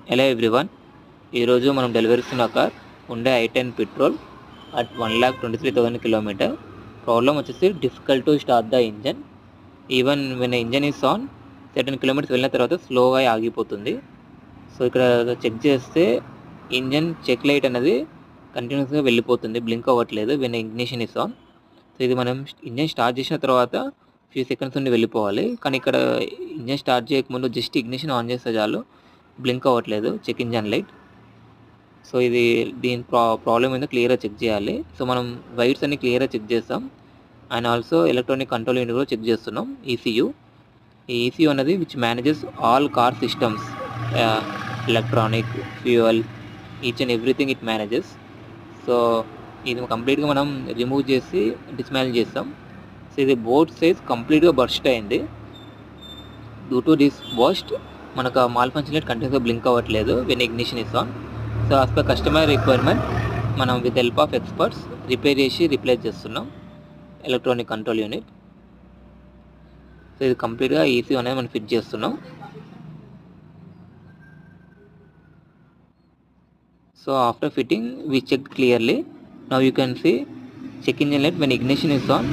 Hello everyone, ఈరోజు మనం delivery ఇస్తున్న కార్ ఉండే i10 petrol at 1,23,000 kilometer. Problem వచ్చేసి difficult to start the engine. Even when engine is on, 10 kilometers వెళ్ళిన తర్వాత స్లోగా ఆగిపోతుంది. సో ఇక్కడ చెక్ చేస్తే ఇంజన్ చెక్ లైట్ అనేది కంటిన్యూస్గా వెళ్ళిపోతుంది, బ్లింక్ అవ్వట్లేదు when ignition is on. So ఇది మనం ఇంజన్ స్టార్ట్ చేసిన తర్వాత ఫ్యూ సెకండ్స్ నుండి వెళ్ళిపోవాలి, కానీ ఇక్కడ ఇంజన్ స్టార్ట్ చేయకముందు జస్ట్ ఇగ్నిషన్ ఆన్ చేస్తే చాలు, బ్లింక్ అవ్వట్లేదు చెక్ ఇంజన్ లైట్. సో ఇది దీని ప్రాబ్లం ఏందో క్లియర్గా చెక్ చేయాలి. సో మనం వైర్స్ అన్ని క్లియర్గా చెక్ చేస్తాం and also electronic control unit కూడా చెక్ చేస్తున్నాం, ఈసీయూ. ఈ ఈసీయూ అనేది which manages all car systems, electronic, fuel, each and everything it manages. So ఇది కంప్లీట్గా మనం రిమూవ్ చేసి డిస్మాంటిల్ చేస్తాం. సో ఇది బోర్డ్ సైజ్ కంప్లీట్గా బర్స్ట్ అయింది. డ్యూ టు దిస్ బర్స్ట్ మనకు ఆ మాల్ ఫంక్షన్ లైట్ కంటిన్యూస్గా బ్లింక్ అవ్వట్లేదు when ignition is on. So as per customer requirement మనం with help of experts repair చేసి రిప్లేస్ చేస్తున్నాం ఎలక్ట్రానిక్ కంట్రోల్ యూనిట్. సో ఇది కంప్లీట్గా ఈసీ అనేది మనం ఫిట్ చేస్తున్నాం. So after fitting we check clearly. Now you can see check engine light when ignition is on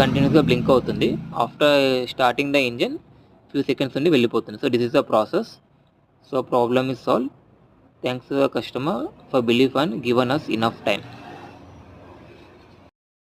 కంటిన్యూస్గా blink అవుతుంది. After starting the engine few seconds నుండి వెళ్ళిపోతుంది. So this is the process. So problem is solve. Thanks to the customer for believe and given us enough time.